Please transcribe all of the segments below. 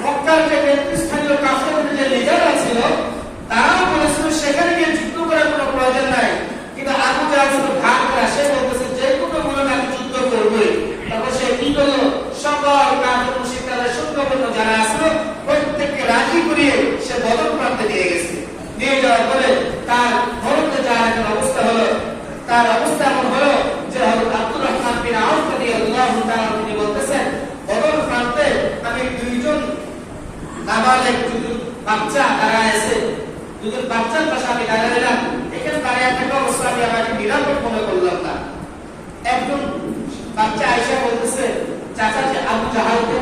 মক্কার যে নেতৃস্থানীয় কাফেরদের যে লিডাররা ছিল তারাও বলেছিল সেখানে গিয়ে যুদ্ধ করার কোনো প্রয়োজন নাই, কিন্তু আবু জাহল ছিল ভাগ করা, সে বলতেছে যে কোনো মূল্যে আমি যুদ্ধ করবই। তারপর সে কি করলো, সকল কাফের মুশরিকদের সৈন্যবৃন্দ যারা আসলো প্রত্যেককে রাজি করিয়ে সে বদর প্রান্তে নিয়ে গেছে। নিয়ে যাওয়ার পরে তার ভারতে যাওয়ার একটা অবস্থা হলো, তার অবস্থা এমন হলো যে হযরত আব্দুর রহমান বিন আউফ রাদিয়াল্লাহু তাআলা তিনি বলতেছেন বদর প্রান্তে আমি দুইজন নাবালেগ দুজন বাচ্চা দাঁড়ায় আছে, দুজন বাচ্চার পাশে আমি দাঁড়াইলাম, এখানে দাঁড়িয়ে থাকা অবস্থা আমি আমাকে নিরাপদ মনে করলাম না। একজন বাচ্চা আয়েশা বলতেছে চাচা যে আবু জাহালকে,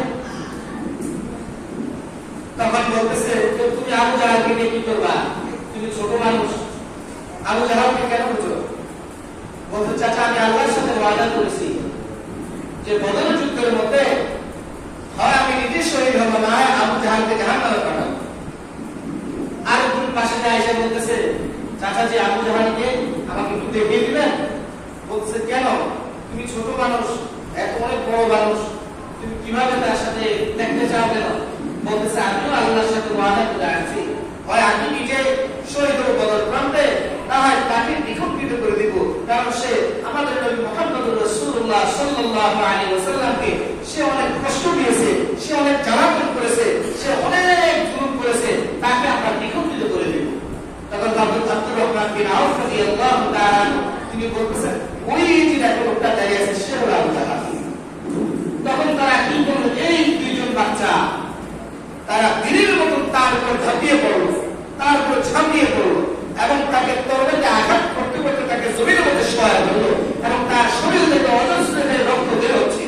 তখন বলতেছে তুমি আবু জাহালকে নিয়ে কি করবা, তুমি ছোট মানুষ, আবু জাহালকে কেন বুঝো? বলতে চাচা আমি আল্লাহর সাথে ওয়াদা করেছি যে বদর যুদ্ধের মধ্যে হয় আমি নিজে শহীদ হব, না হয় আবু জাহালকে জাহান্নামে পাঠাবো। আর একজন পাশে আয়েশা বলতেছে চাচা যে আবু জাহালকে আমাকে একটু দেখিয়ে দিবেন। বলতেছে কেন, তুমি ছোট মানুষ, এত অনেক বড় মানুষ, তুমি কিভাবে তার সাথে দেখতে চাও কেন? বলতেছে আমিও আল্লাহর সাথে ওয়াদা করে আসছি, হয় আমি নিজে শহীদ হব বদর প্রান্তে, না হয় তাকে নিখণ্ডিত করে দিব, কারণ সে আমাদের নবী মুহাম্মদুর রাসূলুল্লাহ সাল্লাল্লাহু আলাইহি ওয়াসাল্লামকে সে অনেক কষ্ট দিয়েছে, সে অনেক জ্বালাতন করেছে, সে অনেক জুলুম করেছে, তাকে আমরা নিখণ্ডিত করে দিব। তখন হযরত আব্দুর রহমান বিন আউফ রাদিয়াল্লাহু তাআলা তিনি বলতেছেন ওই যে একটা লোকটা দাঁড়িয়ে আছে সে হলো আবু জাহাল। তখন তারা কি করলো, এই দুইজন বাচ্চা তারা বীরের মতো তার উপর ঝাঁপিয়ে পড়লো, তার উপর ঝাঁপিয়ে পড়লো এবং তাকে তরবারিতে আঘাত করতে করতে তাকে জমিনের মধ্যে শোয়া হলো এবং তার শরীর থেকে অজস্র রক্ত বের হচ্ছে।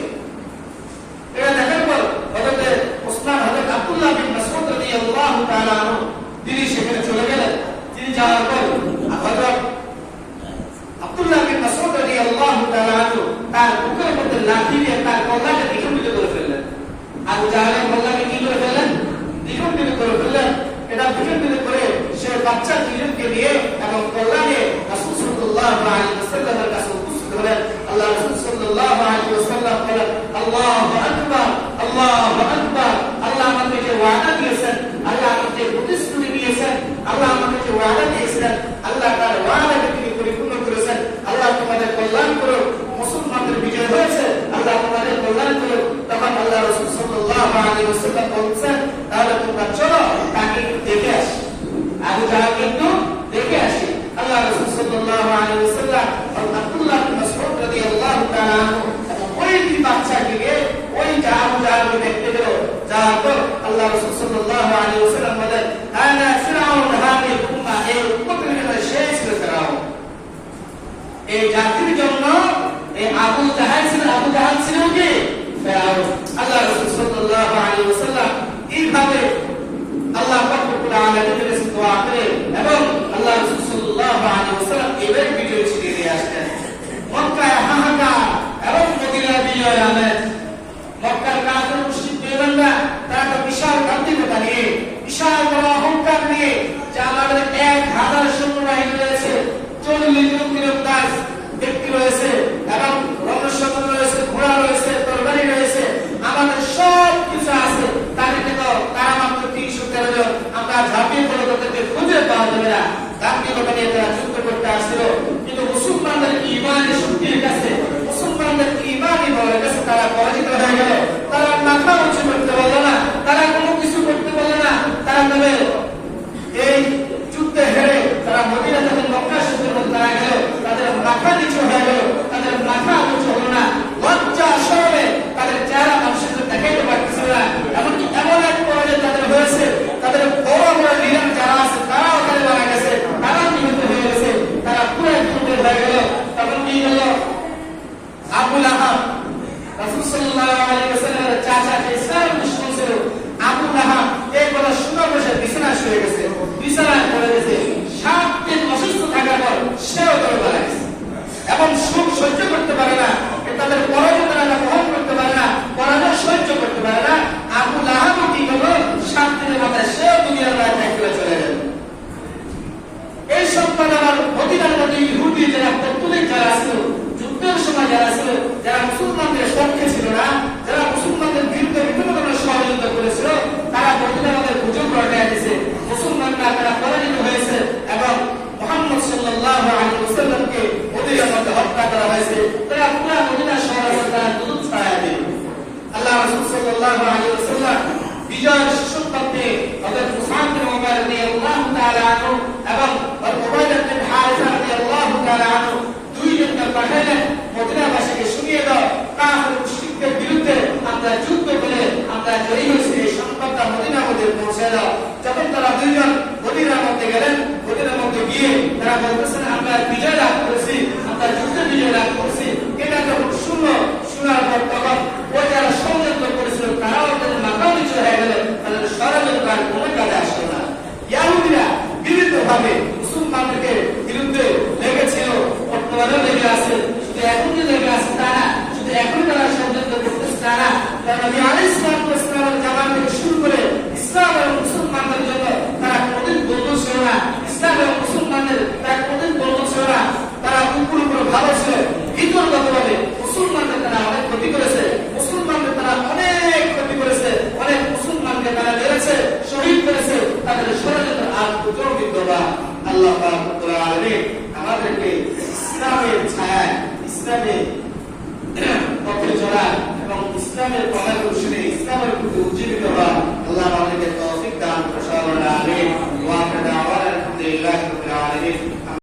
এটা দেখার পর হযরত ওসমান, হযরত আব্দুল্লাহ বিন মাসউদ রাদিয়াল্লাহু তাআলা তিনি সেখানে চলে গেলেন। তিনি যাওয়ার পর হযরত আব্দুল্লাহ বিন মাসউদ রাদিয়াল্লাহু তাআলা তার বুকের মধ্যে লাঠি দিয়ে তার কল্লাকে দ্বিখণ্ডিত করে ফেললেন। আবু জাহালের কল্লাকে কি করে ফেললেন? দ্বিখণ্ডিত করে ফেললেন। এটা দ্বিখণ্ডিত করে সে বাচ্চা দুইজনকে নিয়ে এবং কল্লা নিয়ে রাসূল সাল্লাল্লাহু আলাইহি ওয়াসাল্লামের কাছে উপস্থিত হলেন। আল্লাহ রাসূল সাল্লাল্লাহু আলাইহি ওয়াসাল্লাম বলেন আল্লাহু আকবার, আল্লাহু আকবার। আল্লাহ আমাকে যে ওয়াদা দিয়েছেন, আল্লাহ আমাকে যে প্রতিশ্রুতি দিয়েছেন, আল্লাহ আমাকে যে ওয়াদা দিয়েছেন, আল্লাহ তার ওয়াদাকে তিনি পরিপূর্ণ করেছেন। আল্লাহ তোমাদের কল্যাণ করুন, মুসলমানদের বিজয় হয়েছে, আল্লাহ তোমাদের কল্যাণ করুন। তখন আল্লাহ রাসূল সাল্লাল্লাহু আলাইহি ওয়াসাল্লাম বলছেন তাহলে তোমরা চলো তাকে একটু দেখে আসি, আবু জাহাল কিন্তু দেখে আসি। আল্লাহ রাসূল সাল্লাল্লাহু আলাইহি ওয়াসাল্লাম আব্দুল্লাহ বিন মাসউদ রাদিয়াল্লাহু তাআলা ওই দুই বাচ্চাকে নিয়ে ওই আবু জাহালকে দেখতে গেল। যাওয়ার পর আল্লাহ রাসূল সাল্লাল্লাহু আলাইহি ওয়াসাল্লাম বলেন আনা ফিরআউন হাদিহি উম্মাহ, এই উম্মতের ভিতরে শেষ ছিল ফিরআউন। এই জাতির জন্য এই আবু জাহাল ছিল কি ফিরআউন। আল্লাহ রাসূল সাল্লাল্লাহু আলাইহি ওয়াসাল্লাম এইভাবে আল্লাহ পাক রব্বুল আলামিনের কাছে দোয়া করে এবং আল্লাহ রাসূল সাল্লাল্লাহু আলাইহি ওয়াসাল্লাম এবার বিজয় ছিনিয়ে নিয়ে আসলেন। মক্কায় হাহাকার এবং মদিনায় বিজয় আনলেন। মক্কার কাফের মুশরিক বেঈমানরা তারা বিশাল গাম্ভীর্যতা নিয়ে, বিশাল বড় অহংকার নিয়ে যে আমাদের 1000 সৈন্যবাহিনী রয়েছে, 40 জন তীরন্দাজ ব্যক্তি রয়েছে এবং রণশস্ত্র রয়েছে, ঘোড়া রয়েছে, তরবারি রয়েছে, আমাদের সব কিছু আছে, তাদের তো তারা মাত্র 313 জন। আমরা ঝাঁপিয়ে পড়ে তাদেরকে খুঁজে পাওয়া যাবে না। গাম্ভীর্যতা নিয়ে তারা যুদ্ধ করতে আসছিল, কিন্তু মুসলমানদের ইমানের শক্তির কাছে, মুসলমানদের ইমানি বলের কাছে তারা পরাজিত হয়ে গেল। তারা মাথা উঁচু করতে পারল না, তারা কোনো কিছু করতে পারল না। তারা তবে এই যুদ্ধে হেরে তারা মদিনা থেকে মক্কা শহরের মধ্যে তারা গেল, তাদের মাথা নিচু হয়ে গেল, তাদের মাথা উঁচু হলো না। লজ্জা শরমে তাদের চেহারা মানুষের দেখাইতে পারতেছিল না। এমনকি এমন এক পর্যায়ে তাদের হয়েছে, তাদের বড় বড় লিডার যারা আছে তারাও তাদের মারা গেছে, তারাও নিহত হয়ে গেছে, তারা পুরো একত্রিত হয়ে গেল। তখন কি হলো, আবু লাহাব রাসূল সাল্লাল্লাহু আলাইহি ওয়াসাল্লামের চাচা যে ইসলামের দুশমন ছিল বিজয়ের সুসংবাদে হযরত মুসআব বিন উমার রাদিয়াল্লাহু তাআলা আনহু এবং উবাইদা বিন হারিসা রাদিয়াল্লাহু তাআলা আনহু দুইজনকে পাঠালেন মদিনাবাসীকে শুনিয়ে দাও কাফের মুশরিকদের বিরুদ্ধে আমরা যুদ্ধ করে আমরা জয়ী হয়েছি এই সংবাদটা মদিনার মধ্যে পৌঁছে দাও। যখন তারা দুইজন মদিনার মধ্যে গেলেন, মদিনার মধ্যে গিয়ে তারা বলতেছেন আমরা বিজয় লাভ করেছি, আমরা যুদ্ধে বিজয় লাভ করেছি। এটা যখন শোনার পর তখন ওই যারা ষড়যন্ত্র করেছিল তারাও তাদের মাথা নিচু হয়ে গেল, তাদের ষড়যন্ত্র আর কোনো কাজে আসলো না। ইহুদিরা বিভিন্নভাবে মুসলমানদেরকে বিরুদ্ধে লেগেছিল, বর্তমানেও লেগে আছে, শুধু এখন যে লেগে আছে তা না, শুধু এখন তারা ষড়যন্ত্র করতেছে তা না। কারণ নবী আলাইহিস সালামের জামান থেকে শুরু করে ইসলাম এবং মুসলমানদের জন্য তারা কোনদিন বন্ধু ছিল না, ইসলাম এবং মুসলমানদের তারা কোনদিন বন্ধু ছিল না। তারা উপর ভালো ছিল, ভিতরগতভাবে মুসলমানদের তারা অনেক ক্ষতি করেছে, মুসলমানদের তারা অনেক ক্ষতি করেছে, অনেক মুসলমানকে তারা মেরেছে, শহীদ করেছে, তাদের ষড়যন্ত্র আর কোথাও বিদ্যমান। আল্লাহ পাক রব্বুল আলামিন আমাদেরকে ইসলামের ছায়ায়, ইসলামের পথে চলা এবং ইসলামের পথে